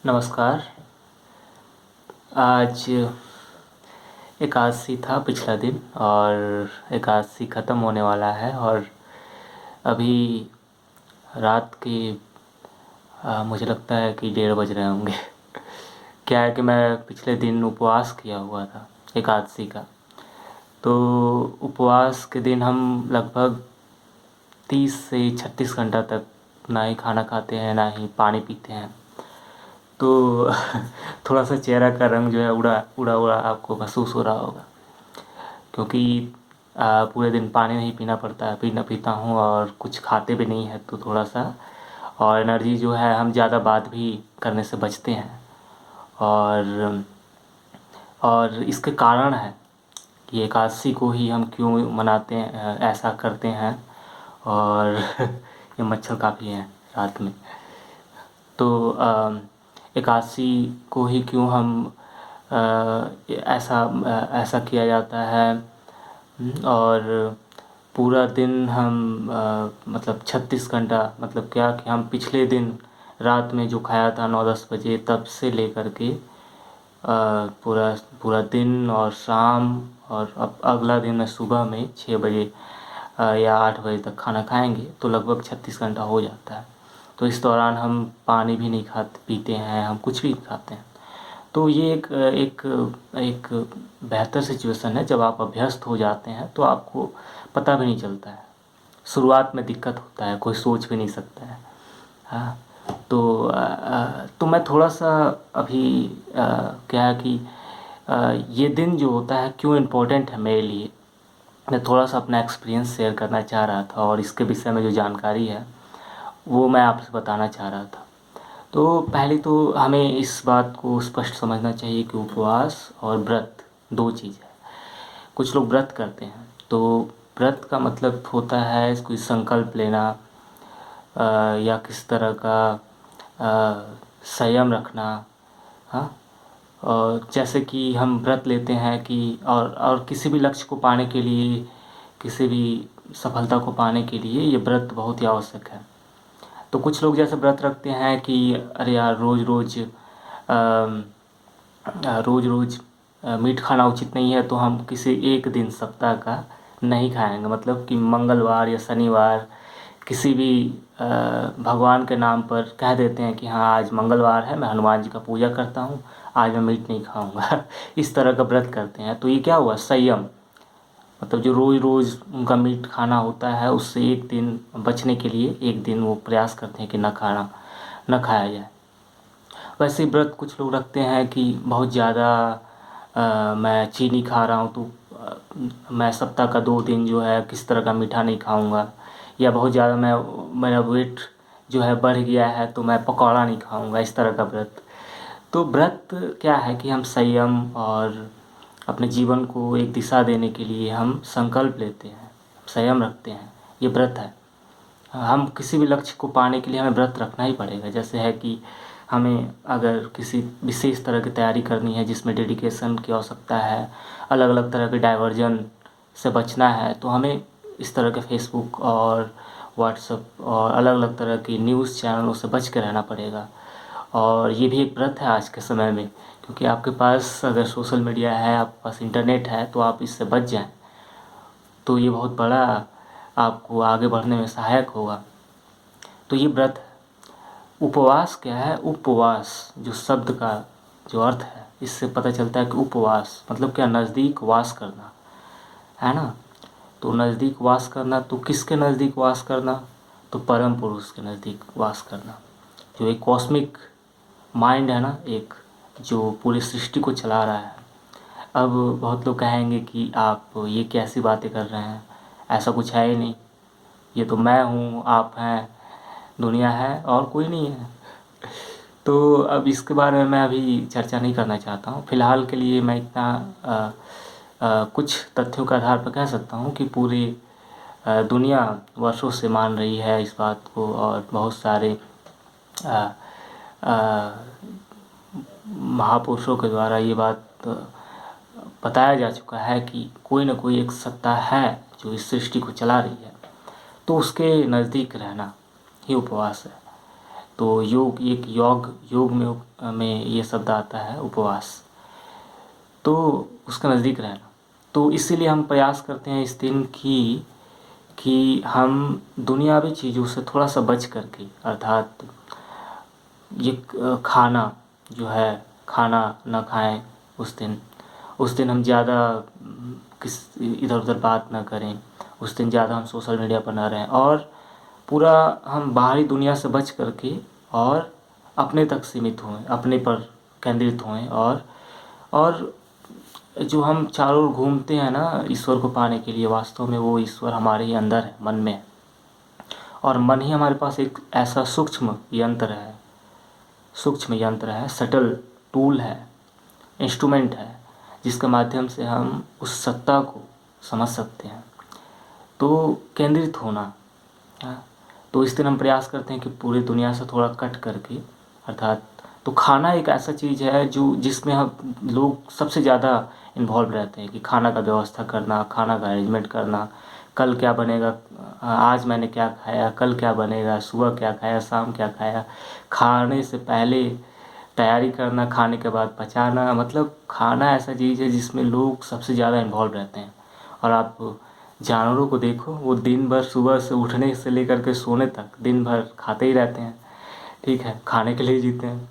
नमस्कार। आज एकादशी था पिछला दिन और एकादशी ख़त्म होने वाला है और अभी रात के मुझे लगता है कि 1:30 बज रहे होंगे। क्या है कि मैं पिछले दिन उपवास किया हुआ था एकादशी का। तो उपवास के दिन हम लगभग 30 से 36 घंटा तक ना ही खाना खाते हैं ना ही पानी पीते हैं। तो थोड़ा सा चेहरा का रंग जो है उड़ा उड़ा उड़ा आपको महसूस हो रहा होगा, क्योंकि पूरे दिन पानी नहीं पीना पड़ता है, पीता हूँ और कुछ खाते भी नहीं है तो थोड़ा सा और एनर्जी जो है हम ज़्यादा बात भी करने से बचते हैं। और इसके कारण है कि एकादशी को ही हम क्यों मनाते हैं, ऐसा करते हैं। और ये मच्छर काफ़ी हैं रात में। तो एकादशी को ही क्यों हम ऐसा किया जाता है। और पूरा दिन हम मतलब 36 घंटा मतलब क्या कि हम पिछले दिन रात में जो खाया था 9-10 बजे तब से लेकर के पूरा पूरा दिन और शाम और अब अगला दिन में सुबह में 6 बजे या 8 बजे तक खाना खाएंगे तो लगभग 36 घंटा हो जाता है। तो इस दौरान हम पानी भी नहीं खाते पीते हैं, हम कुछ भी नहीं खाते हैं। तो ये एक एक एक बेहतर सिचुएशन है। जब आप अभ्यस्त हो जाते हैं तो आपको पता भी नहीं चलता है। शुरुआत में दिक्कत होता है, कोई सोच भी नहीं सकता है। हाँ। तो मैं थोड़ा सा अभी क्या है कि ये दिन जो होता है क्यों इम्पोर्टेंट है मेरे लिए, मैं थोड़ा सा अपना एक्सपीरियंस शेयर करना चाह रहा था और इसके विषय में जो जानकारी है वो मैं आपसे बताना चाह रहा था। तो पहले तो हमें इस बात को स्पष्ट समझना चाहिए कि उपवास और व्रत 2 चीज़ है। कुछ लोग व्रत करते हैं तो व्रत का मतलब होता है कोई संकल्प लेना या किस तरह का संयम रखना। हाँ। और जैसे कि हम व्रत लेते हैं कि और किसी भी लक्ष्य को पाने के लिए, किसी भी सफलता को पाने के लिए ये व्रत बहुत ही आवश्यक है। तो कुछ लोग जैसे व्रत रखते हैं कि अरे यार रोज़ रोज़ मीट खाना उचित नहीं है तो हम किसी एक दिन सप्ताह का नहीं खाएंगे। मतलब कि मंगलवार या शनिवार किसी भी भगवान के नाम पर कह देते हैं कि हाँ आज मंगलवार है, मैं हनुमान जी का पूजा करता हूँ, आज मैं मीट नहीं खाऊंगा। इस तरह का व्रत करते हैं। तो ये क्या हुआ, संयम। मतलब जो रोज़ रोज़ उनका मीट खाना होता है उससे एक दिन बचने के लिए एक दिन वो प्रयास करते हैं कि न खाया जाए। वैसे ही व्रत कुछ लोग रखते हैं कि बहुत ज़्यादा मैं चीनी खा रहा हूँ तो मैं सप्ताह का 2 दिन जो है किस तरह का मीठा नहीं खाऊंगा। या बहुत ज़्यादा मेरा वेट जो है बढ़ गया है तो मैं पकौड़ा नहीं खाऊंगा, इस तरह का व्रत। तो व्रत क्या है कि हम संयम और अपने जीवन को एक दिशा देने के लिए हम संकल्प लेते हैं, संयम रखते हैं, ये व्रत है। हम किसी भी लक्ष्य को पाने के लिए हमें व्रत रखना ही पड़ेगा। जैसे है कि हमें अगर किसी विशेष तरह की तैयारी करनी है जिसमें डेडिकेशन की आवश्यकता है, अलग अलग तरह के डाइवर्जन से बचना है, तो हमें इस तरह के फेसबुक और व्हाट्सएप और अलग अलग तरह की न्यूज़ चैनलों से बच के रहना पड़ेगा। और ये भी एक व्रत है आज के समय में, क्योंकि आपके पास अगर सोशल मीडिया है, आपके पास इंटरनेट है तो आप इससे बच जाएं तो ये बहुत बड़ा आपको आगे बढ़ने में सहायक होगा। तो ये व्रत है। उपवास क्या है, उपवास जो शब्द का जो अर्थ है इससे पता चलता है कि उपवास मतलब क्या, नज़दीक वास करना है ना। तो नज़दीक वास करना, तो किसके नज़दीक वास करना, तो परम पुरुष के नज़दीक वास करना, जो एक कॉस्मिक माइंड है ना, एक जो पूरी सृष्टि को चला रहा है। अब बहुत लोग कहेंगे कि आप ये कैसी बातें कर रहे हैं, ऐसा कुछ है ही नहीं, ये तो मैं हूँ, आप हैं, दुनिया है और कोई नहीं है। तो अब इसके बारे में मैं अभी चर्चा नहीं करना चाहता हूँ। फ़िलहाल के लिए मैं इतना कुछ तथ्यों के आधार पर कह सकता हूँ कि पूरी दुनिया वर्षों से मान रही है इस बात को और बहुत सारे अ, अ, महापुरुषों के द्वारा ये बात बताया जा चुका है कि कोई न कोई एक सत्ता है जो इस सृष्टि को चला रही है। तो उसके नज़दीक रहना ही उपवास है। तो योग में ये शब्द आता है उपवास, तो उसके नज़दीक रहना। तो इसीलिए हम प्रयास करते हैं इस दिन कि हम दुनियावी चीज़ों से थोड़ा सा बच करके, अर्थात ये खाना जो है, खाना ना खाएं उस दिन हम ज़्यादा किस इधर उधर बात ना करें, उस दिन ज़्यादा हम सोशल मीडिया पर ना रहें, और पूरा हम बाहरी दुनिया से बच करके और अपने तक सीमित हों, अपने पर केंद्रित हों, और जो हम चारों ओर घूमते हैं ना ईश्वर को पाने के लिए, वास्तव में वो ईश्वर हमारे ही अंदर है, मन में है। और मन ही हमारे पास एक ऐसा सूक्ष्म यंत्र है, सटल टूल है, इंस्ट्रूमेंट है, जिसके माध्यम से हम उस सत्ता को समझ सकते हैं। तो केंद्रित होना, तो इस दिन हम प्रयास करते हैं कि पूरी दुनिया से थोड़ा कट करके, अर्थात तो खाना एक ऐसा चीज़ है जो जिसमें हम लोग सबसे ज़्यादा इन्वॉल्व रहते हैं, कि खाना का व्यवस्था करना, खाना का अरेंजमेंट करना, कल क्या बनेगा, आज मैंने क्या खाया, कल क्या बनेगा, सुबह क्या खाया, शाम क्या खाया, खाने से पहले तैयारी करना, खाने के बाद पचाना। मतलब खाना ऐसा चीज़ है जिसमें लोग सबसे ज़्यादा इन्वॉल्व रहते हैं। और आप जानवरों को देखो, वो दिन भर सुबह से उठने से लेकर के सोने तक दिन भर खाते ही रहते हैं, ठीक है, खाने के लिए जीते हैं।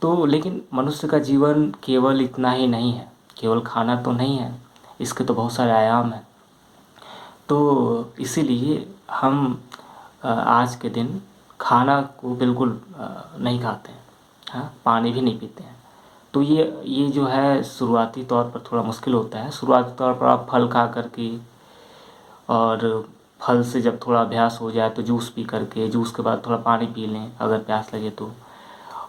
तो लेकिन मनुष्य का जीवन केवल इतना ही नहीं है, केवल खाना तो नहीं है, इसके तो बहुत सारे आयाम हैं। तो इसीलिए हम आज के दिन खाना को बिल्कुल नहीं खाते हैं, हाँ, पानी भी नहीं पीते हैं। तो ये जो है शुरुआती तौर पर थोड़ा मुश्किल होता है। शुरुआती तौर पर आप फल खा करके, और फल से जब थोड़ा अभ्यास हो जाए तो जूस पी करके, जूस के बाद थोड़ा पानी पी लें अगर प्यास लगे तो,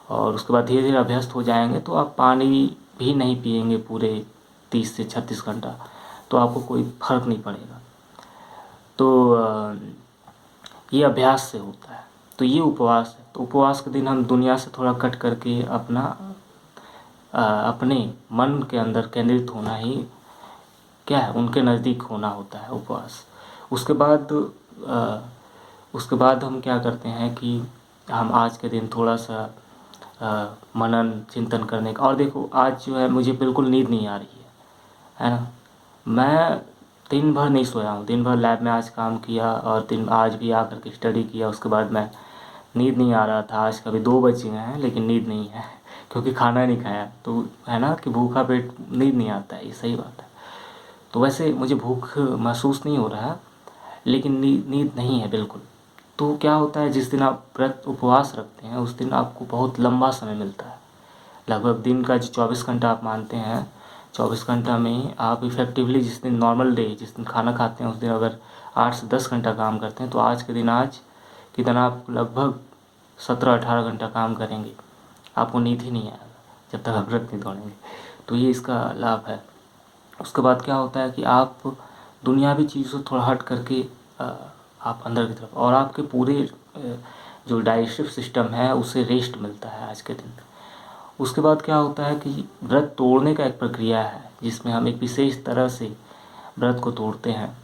और उसके बाद धीरे धीरे अभ्यस्त हो जाएंगे तो आप पानी भी नहीं पिएंगे पूरे 30 से 36 घंटा, तो आपको कोई फ़र्क नहीं पड़ेगा। तो ये अभ्यास से होता है। तो ये उपवास है। तो उपवास के दिन हम दुनिया से थोड़ा कट करके अपने मन के अंदर केंद्रित होना ही क्या है, उनके नज़दीक होना होता है उपवास। उसके बाद हम क्या करते हैं कि हम आज के दिन थोड़ा सा मनन चिंतन करने का। और देखो, आज जो है मुझे बिल्कुल नींद नहीं आ रही है ना। मैं दिन भर नहीं सोया हूँ, दिन भर लैब में आज काम किया, और आज भी आकर के स्टडी किया। उसके बाद मैं नींद नहीं आ रहा था। आज कभी 2 बज गए हैं लेकिन नींद नहीं है क्योंकि खाना नहीं खाया। तो है ना कि भूखा पेट नींद नहीं आता है, ये सही बात है। तो वैसे मुझे भूख महसूस नहीं हो रहा, लेकिन नींद नहीं है बिल्कुल। तो क्या होता है, जिस दिन आप व्रत उपवास रखते हैं उस दिन आपको बहुत लंबा समय मिलता है। लगभग दिन का जो 24 घंटा आप मानते हैं, 24 घंटा में आप इफ़ेक्टिवली जिस दिन नॉर्मल डे, जिस दिन खाना खाते हैं उस दिन अगर 8 से 10 घंटा काम करते हैं, तो आज के दिन के दिन आप लगभग 17-18 घंटा काम करेंगे। आपको नींद ही नहीं आएगा जब तक आप व्रत नहीं तोड़ेंगे। तो ये इसका लाभ है। उसके बाद क्या होता है कि आप दुनियावी चीज़ों से थोड़ा हट करके आप अंदर की तरफ, और आपके पूरे जो डाइजेस्टिव सिस्टम है उसे रेस्ट मिलता है आज के दिन। उसके बाद क्या होता है कि व्रत तोड़ने का एक प्रक्रिया है जिसमें हम एक विशेष तरह से व्रत को तोड़ते हैं,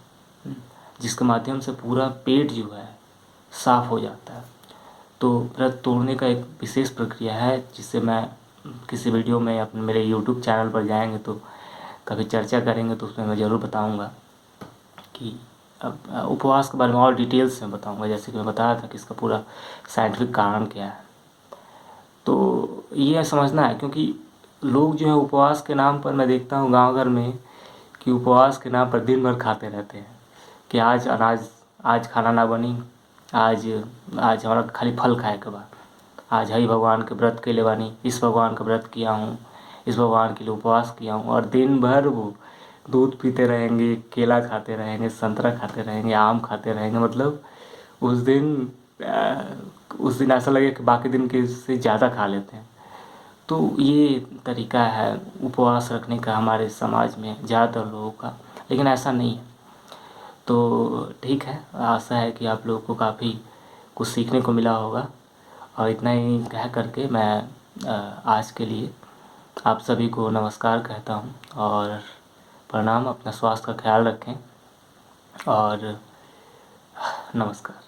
जिसके माध्यम से पूरा पेट जो है साफ हो जाता है। तो व्रत तोड़ने का एक विशेष प्रक्रिया है जिससे मैं किसी वीडियो में अपने मेरे यूट्यूब चैनल पर जाएंगे तो कभी चर्चा करेंगे, तो उसमें मैं ज़रूर बताऊंगा कि अब उपवास के बारे में और डिटेल्स में बताऊंगा, जैसे कि मैं बताया था कि इसका पूरा साइंटिफिक कारण क्या है। तो ये समझना है, क्योंकि लोग जो है उपवास के नाम पर, मैं देखता हूँ गांव घर में कि उपवास के नाम पर दिन भर खाते रहते हैं कि आज खाना ना बनी, आज हमारा खाली फल खाए के बाद, आज हरि भगवान के व्रत के लिए बानी, इस भगवान का व्रत किया हूँ, इस भगवान के लिए उपवास किया हूँ। और दिन भर वो दूध पीते रहेंगे, केला खाते रहेंगे, संतरा खाते रहेंगे, आम खाते रहेंगे। मतलब उस दिन ऐसा लगे कि बाकी दिन के से ज़्यादा खा लेते हैं। तो ये तरीका है उपवास रखने का हमारे समाज में ज़्यादातर लोगों का, लेकिन ऐसा नहीं है। तो ठीक है, आशा है कि आप लोगों को काफ़ी कुछ सीखने को मिला होगा। और इतना ही कह करके मैं आज के लिए आप सभी को नमस्कार कहता हूँ और प्रणाम। अपना स्वास्थ्य का ख्याल रखें और नमस्कार।